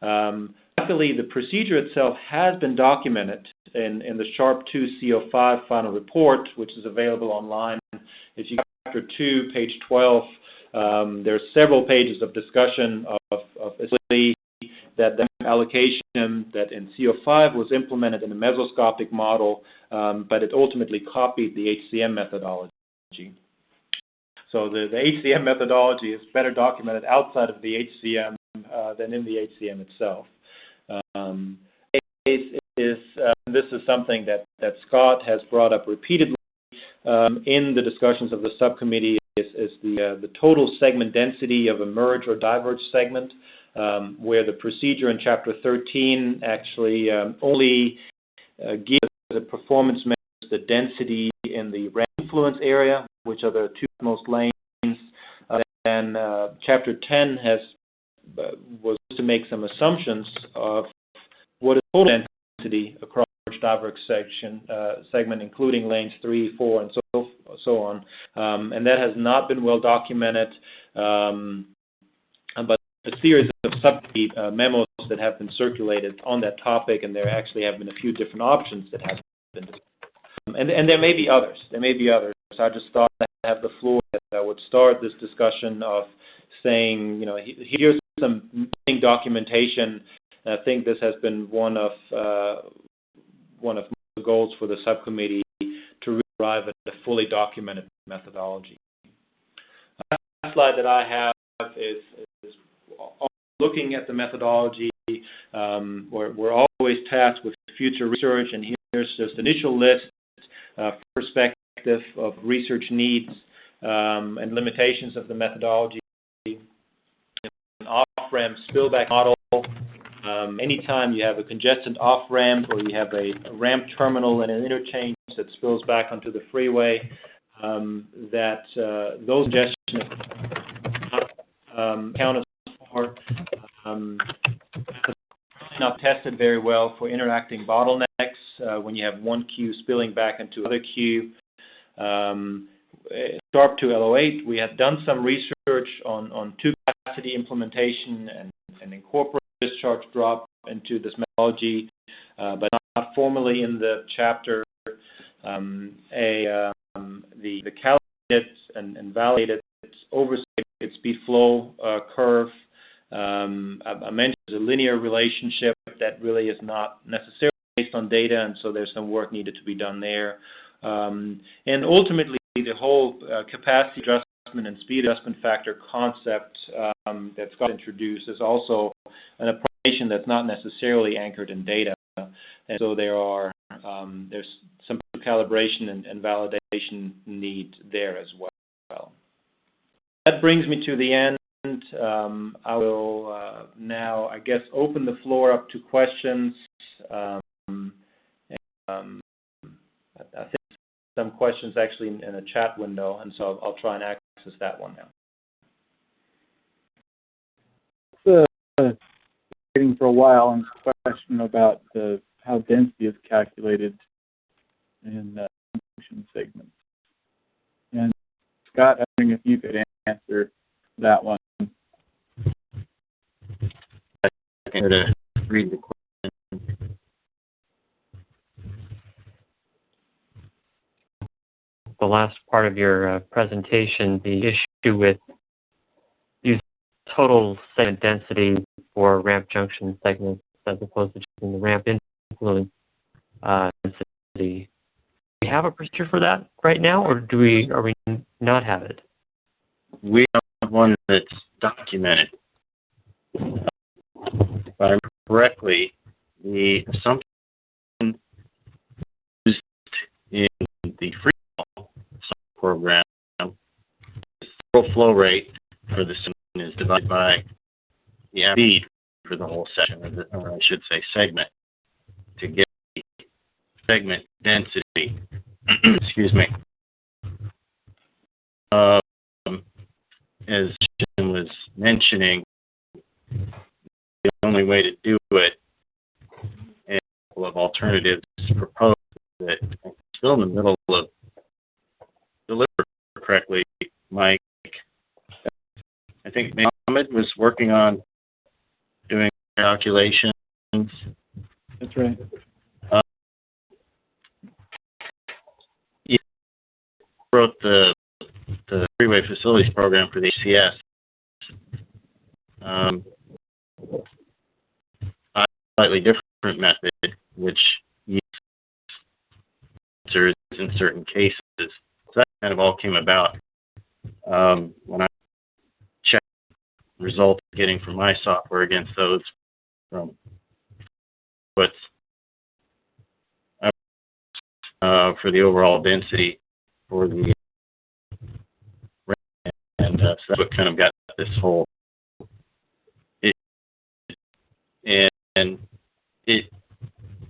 Luckily, the procedure itself has been documented in the Sharp 2 CO5 final report, which is available online. If you go to Chapter 2, page 12, there are several pages of discussion of essentially that allocation that in CO5 was implemented in a mesoscopic model, but it ultimately copied the HCM methodology. So the HCM methodology is better documented outside of the HCM than in the HCM itself. This is something that Scott has brought up repeatedly in the discussions of the subcommittee, is the total segment density of a merge or diverge segment, where the procedure in Chapter 13 actually only gives the performance measures the density in the ramp influence area, which are the two most lanes. Then Chapter 10 was to make some assumptions of what is total density across diverge segment, including lanes 3, 4, and so on. And that has not been well documented, but a series of subcommittee memos that have been circulated on that topic, and there actually have been a few different options that have been discussed. And there may be others. I just thought I have the floor that I would start this discussion of saying, here's some documentation. I think this has been one of the goals for the subcommittee to arrive at a fully documented methodology. The last slide that I have is looking at the methodology. We're always tasked with future research, and here's just an initial list, perspective of research needs and limitations of the methodology. An off-ramp spillback model. Anytime you have a congested off-ramp or you have a ramp terminal and an interchange that spills back onto the freeway, those congestions accounted for. Not tested very well for interacting bottlenecks when you have one queue spilling back into another queue. Sharp to L08, we have done some research on two capacity implementation and incorporate discharge drop into this methodology, but not formally in the chapter. The calibrated and validated overstated speed flow curve. I mentioned a linear relationship that really is not necessarily based on data, and so there's some work needed to be done there. And ultimately, the whole capacity adjustment and speed adjustment factor concept that Scott introduced is also an approximation that's not necessarily anchored in data, and so there's some calibration and validation need there as well. That brings me to the end. I will now, I guess, open the floor up to questions. I think some questions actually in a chat window, and so I'll try and access that one now. Waiting for a while on this question about how density is calculated in function segments. And Scott, I'm wondering if you could answer that one. I can read the question. The last part of your presentation, the issue with using total segment density for ramp junction segments as opposed to using the ramp influence density. Do we have a procedure for that right now, or are we not have it? We have one that's documented. If I remember correctly, the assumption used in the Freeway program is the total flow rate for the segment is divided by the speed for the whole section, or I should say segment, to get the segment density. Excuse me. As Jim was mentioning, the only way to do it, and a couple of alternatives proposed that I'm still in the middle of delivering correctly, Mike. I think Mohammed was working on doing calculations. That's right. He wrote the Freeway Facilities Program for the HCS. A slightly different method, which uses answers in certain cases. So that kind of all came about when I checked results getting from my software against those from what's for the overall density for the and so that's what kind of got this whole and it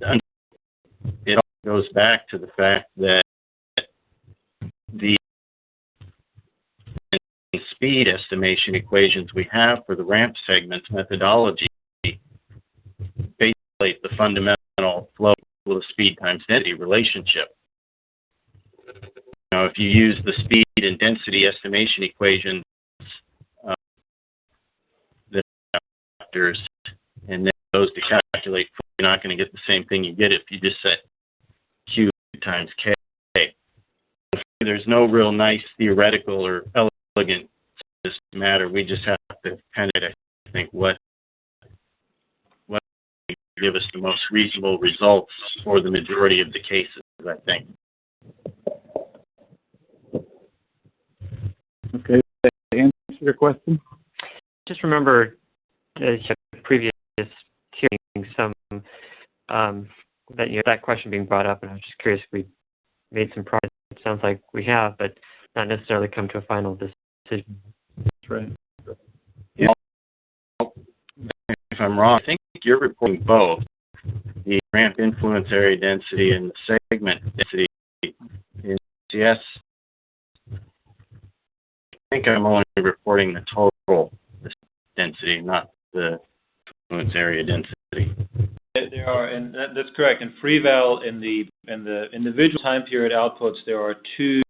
all goes back to the fact that the speed estimation equations we have for the ramp segments methodology basically the fundamental flow equal to speed times density relationship. If you use the speed and density estimation equations, the factors, and then those to calculate, you're not going to get the same thing you get if you just set Q times K. There's no real nice theoretical or elegant to this matter. We just have to kind of think what give us the most reasonable results for the majority of the cases, I think. Okay, did I answer your question? Just remember previous hearing some that question being brought up, and I was just curious if we made some progress. It sounds like we have, but not necessarily come to a final decision. That's right. Yeah. If I'm wrong, I think you're reporting both the ramp influence area density and the segment density in CS. I think I'm only reporting the total density, not the influence area density. There are, and that's correct. In FreeVal, in the individual time period outputs, there are two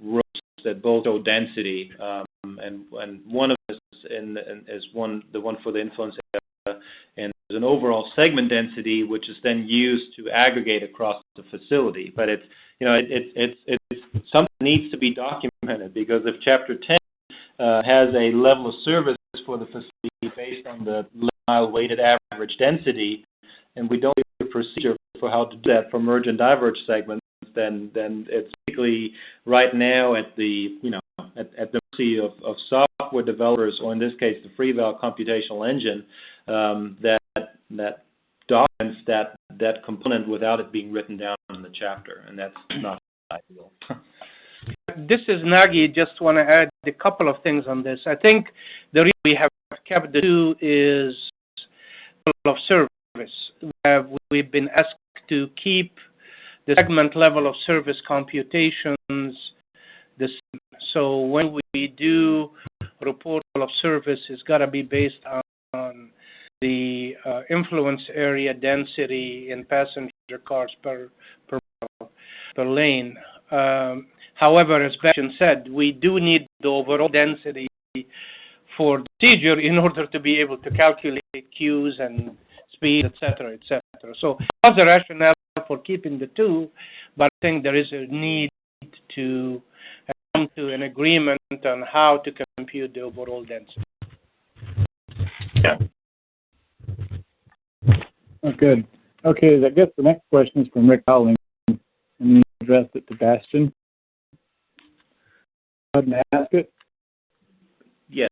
rows that both show density, and one of them is the one for the influence area, and there's an overall segment density which is then used to aggregate across the facility. But it's something that needs to be documented, because if Chapter 10 has a level of service for the facility based on the mile weighted average density, and we don't have a procedure for how to do that for merge and diverge segments, then it's basically right now at the at the mercy of software developers, or in this case the FreeVal computational engine, that documents that component without it being written down in the chapter, and that's not ideal. This is Nagy. Just want to add a couple of things on this. I think the reason we have kept the two is level of service. We've been asked to keep the segment level of service computations the same. So when we do report level of service, it's got to be based on the influence area density in passenger cars per lane. However, as Bastion said, we do need the overall density for the procedure in order to be able to calculate Qs and speed, etc., etc. So that's the rationale for keeping the two, but I think there is a need to come to an agreement on how to compute the overall density. Yeah. Oh, good. Okay, I guess the next question is from Rick Howling, and you addressed it to Bastion. Go ahead and ask it. Yes.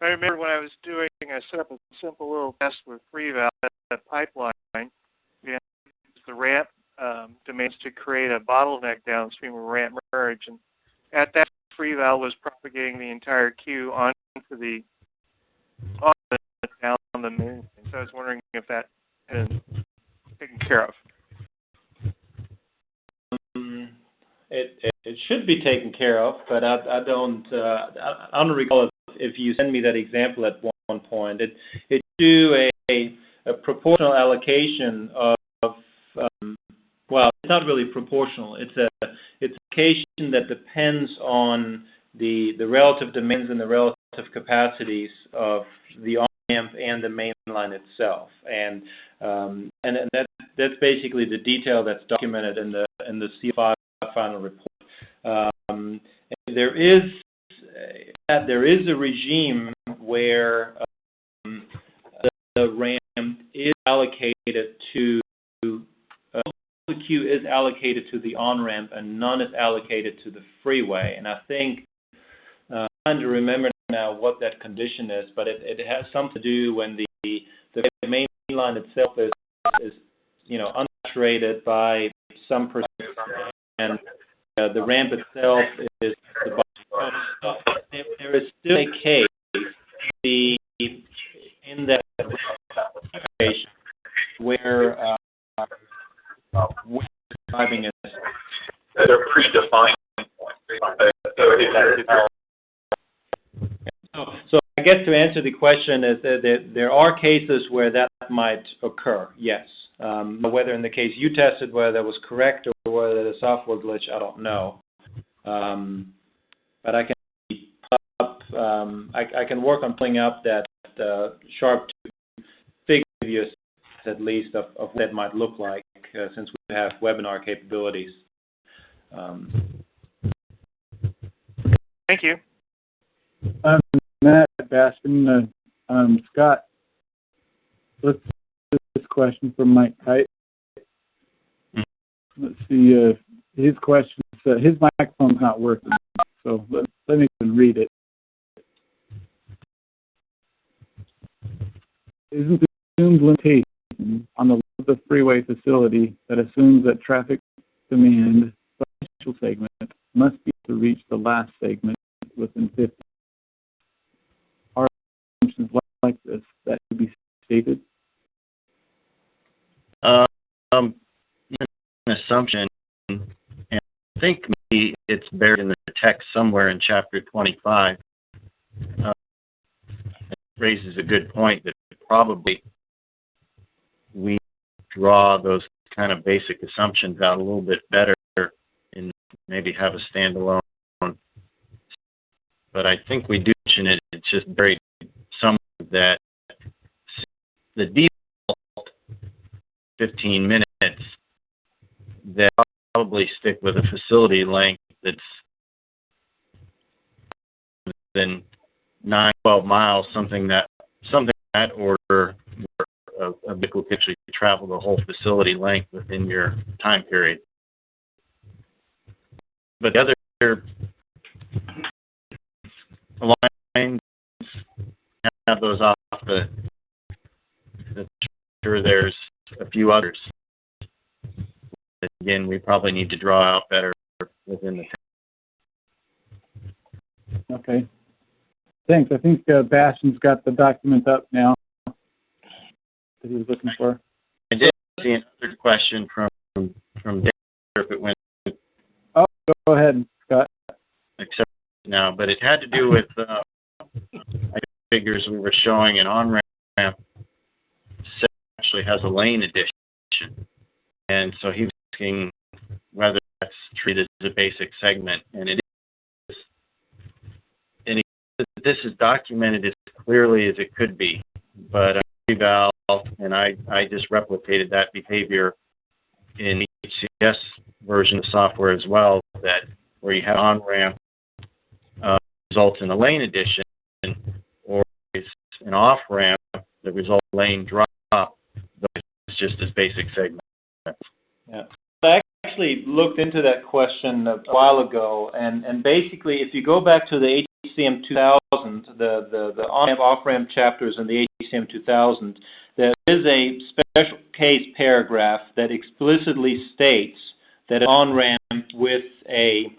I remember when I was doing, I set up a simple little test with FreeVal, that pipeline, and the ramp domains to create a bottleneck downstream of ramp merge. And at that, FreeVal was propagating the entire queue onto the down the main. So I was wondering if that had been taken care of. It should be taken care of, but I don't recall if you send me that example at one point. It do a proportional allocation of well, it's not really proportional. It's allocation that depends on the relative demands and the relative capacities of the on-ramp and the main line itself, and that's basically the detail that's documented in the C5 final report. There is a regime where the ramp is allocated to the queue is allocated to the on-ramp and none is allocated to the freeway. And I think trying to remember now what that condition is, but it has something to do when the main line itself is unsaturated by some percent, and the ramp itself is the bottom. There is still a case in that situation where we're describing it. They're predefined. So I guess to answer the question is that there are cases where that might occur, yes. Whether in the case you tested, whether that was correct or whether the software glitch, I don't know. But I can I can work on pulling up that sharp figure at least of what that might look like since we have webinar capabilities. Thank you. Matt, Baskin, Scott, let's do this question from Mike Kite. Let's see, his question, his microphone's not working, so let me read it. Isn't the assumed limitation on the freeway facility that assumes that traffic demand for the initial segment must be to reach the last segment within 50? Are assumptions like this that should be stated? An assumption, and I think maybe it's buried in the text somewhere in chapter 25. It raises a good point that probably we draw those kind of basic assumptions out a little bit better and maybe have a standalone. But I think we do mention it. It's just buried somewhere that the default 15 minutes, they'll probably stick with a facility length that's than 9-12 miles, something that order, where a vehicle could actually travel the whole facility length within your time period. But the other lines, have those off the sure there's a few others. Again, we probably need to draw out better within the time. Okay. Thanks. I think Bastion's got the document up now that he was looking for. I did see another question from Dave, if it went. Oh, go ahead, Scott. Except now, but it had to do with figures we were showing an on-ramp actually has a lane addition, and so he was asking whether that's treated as a basic segment, and it is. And this is documented as clearly as it could be, but eval, and I just replicated that behavior in the HCS version of the software as well, that where you have on-ramp results in a lane addition, or an off-ramp that results in lane drop, but it's just as basic segment. Yeah. I actually looked into that question a while ago, and basically, if you go back to the HCM 2000, the on-ramp, off-ramp chapters in the HCM 2000, there is a special case paragraph that explicitly states that an on-ramp with a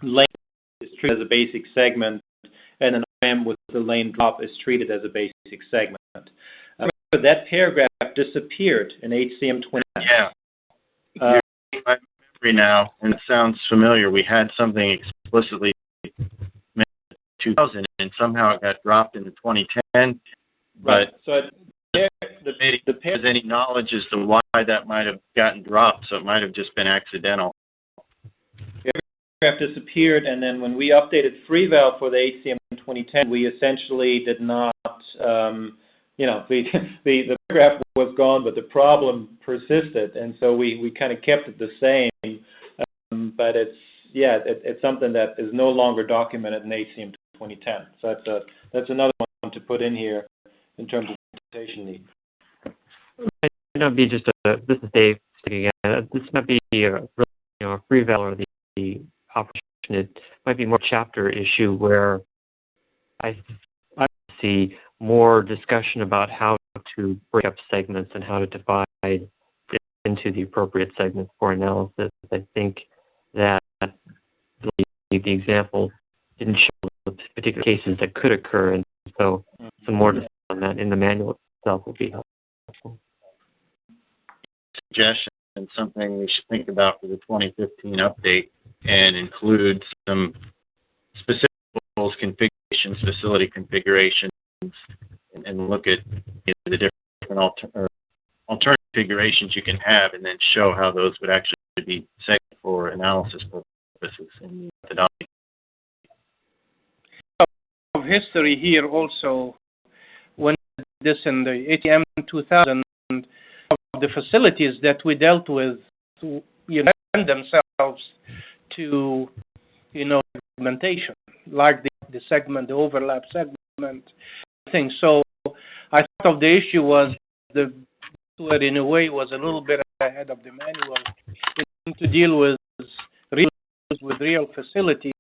lane is treated as a basic segment, and an off-ramp with a lane drop is treated as a basic segment. But that paragraph disappeared in HCM 20. Yeah. My memory now, and it sounds familiar. We had something explicitly in 2000, and somehow it got dropped into 2010. But right. So there's any knowledge as to why that might have gotten dropped? So it might have just been accidental. The paragraph disappeared, and then when we updated Freeway for the HCM 2010, we essentially did not. The paragraph was gone, but the problem persisted, and so we kind of kept it the same. But it's something that is no longer documented in HCM 2010. So that's another one to put in here in terms of documentation need. This is Dave again. This might be a Freeway or the operation might be more chapter issue where I see more discussion about how to break up segments and how to divide into the appropriate segments for analysis. I think that the example didn't show the particular cases that could occur, and so some more discussion on that in the manual itself will be helpful. Suggestion and something we should think about for the 2015 update and include some specific goals, configurations, facility configurations, and look at the different alternative configurations you can have, and then show how those would actually be set for analysis purposes and methodology. Of history here also, when this in the HCM 2000, the facilities that we dealt with, lend themselves to, segmentation, like the segment, the overlap segment thing. So I thought of the issue was the software in a way was a little bit ahead of the manual to deal with real facilities.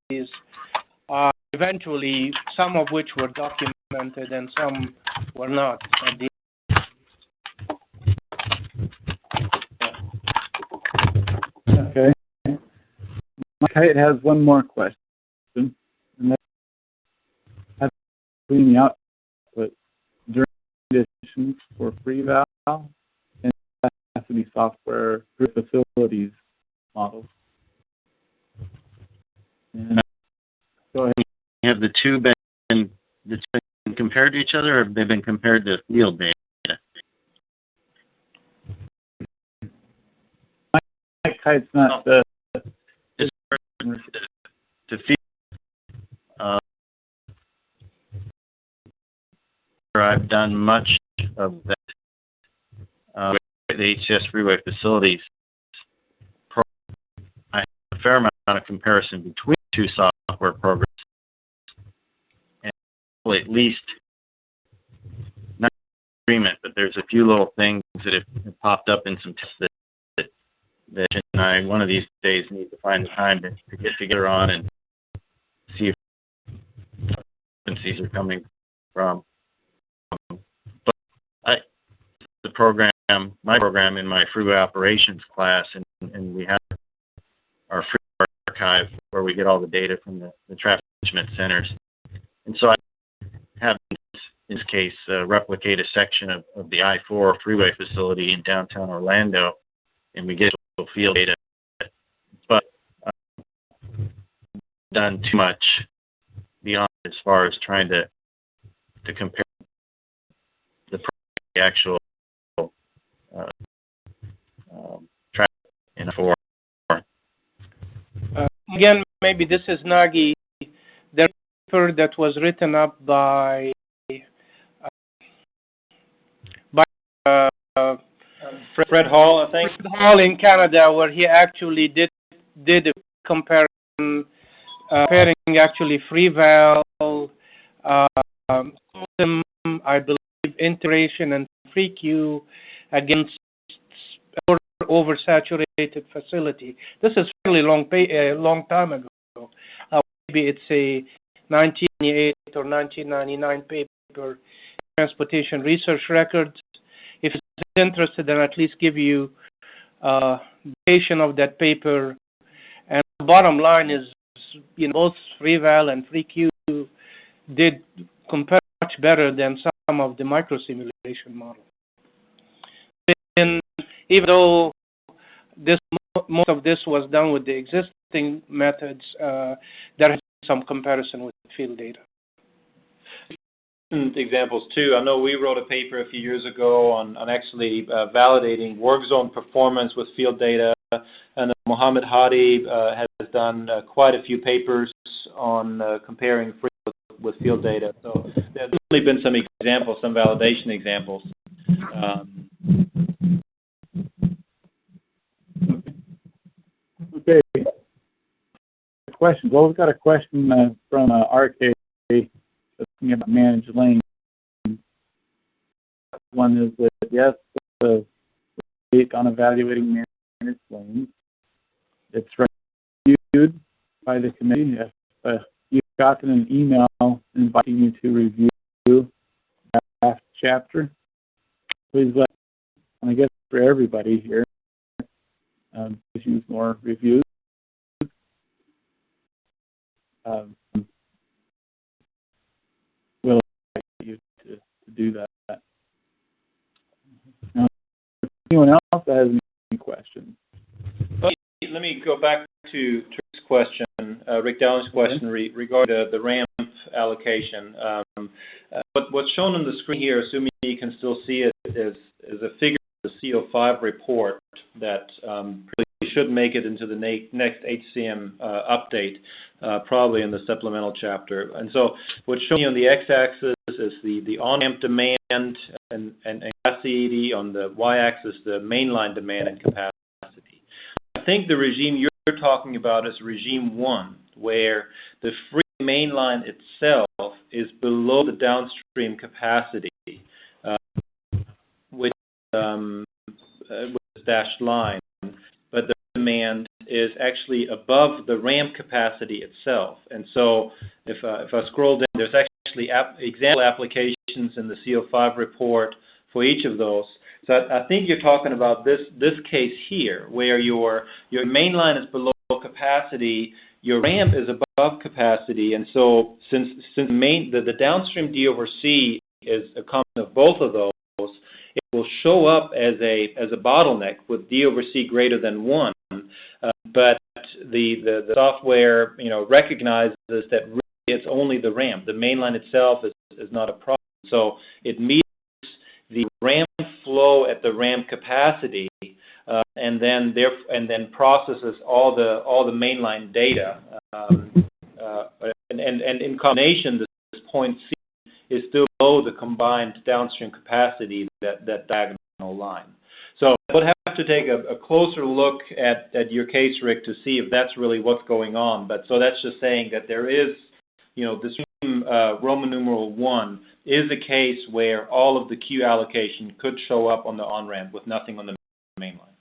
Eventually, some of which were documented and some were not. Okay. Kite has one more question, and that's cleaning out during conditions for FreeVal and capacity software for facilities models. And go ahead. Have the two been compared to each other, or have they been compared to field data? Kite's not the to field. I've done much of that with the HCS Freeway facilities. I have a fair amount of comparison between two software programs. At least not agreement, but there's a few little things that have popped up in some tests that I one of these days need to find the time to get together on and see if efficiencies are coming from. But my program in my Freeway operations class, and we have our Freeway archive where we get all the data from the traffic management centers, and so I have, in this case, replicate a section of the I-4 freeway facility in downtown Orlando, and we get field data. But done too much beyond as far as trying to compare the actual traffic in I-4. Again, maybe this is Nagy. The paper that was written up by Fred Hall, I think. Fred Hall in Canada, where he actually did a comparison, comparing actually FreeVal, I believe, integration and FreeQ against oversaturated facility. This is fairly long time ago. Maybe it's a 1998 or 1999 paper, Transportation Research Records. If you're interested, then at least give you the location of that paper. And the bottom line is, both FreeVal and FreeQ did compare much better than some of the microsimulation models. And even though most of this was done with the existing methods, there is some comparison with field data. Examples too. I know we wrote a paper a few years ago on actually validating work zone performance with field data, and Mohammed Hadi has done quite a few papers on comparing with field data. So there have really been some examples, some validation examples. Okay. Questions. Well, we've got a question from RK asking about managed lanes. One is that, yes, the date on evaluating managed lanes. It's reviewed by the committee. you've gotten an email inviting you to review that last chapter, please let, and I guess for everybody here, use more reviews. We'll invite you to do that. Now, if anyone else has any questions? Let me go back to Rick's question, Rick Dowling's question regarding the ramp allocation. What's shown on the screen here, assuming you can still see it, is a figure of the CO5 report that really should make it into the next HCM update, probably in the supplemental chapter. And so what's shown on the x-axis is the on-ramp demand and capacity, on the y-axis the mainline demand and capacity. I think the regime you're talking about is regime 1, where the free mainline itself is below the downstream capacity, with dashed line, but the demand is actually above the ramp capacity itself. And so if I scroll down, there's actually example applications in the CO5 report for each of those. So I think you're talking about this case here, where your mainline is below capacity, your ramp is above capacity, and so since the downstream D over C is a combination of both of those, it will show up as a bottleneck with D over C greater than 1. But the software recognizes that really it's only the ramp. The mainline itself is not a problem. So it meets the ramp flow at the ramp capacity, and then processes all the mainline data, and in combination, this point C is still below the combined downstream capacity that diagonal line. So I would have to take a closer look at your case, Rick, to see if that's really what's going on. But so that's just saying that there is, this Roman numeral 1 is a case where all of the Q allocation could show up on the on-ramp with nothing on the main line.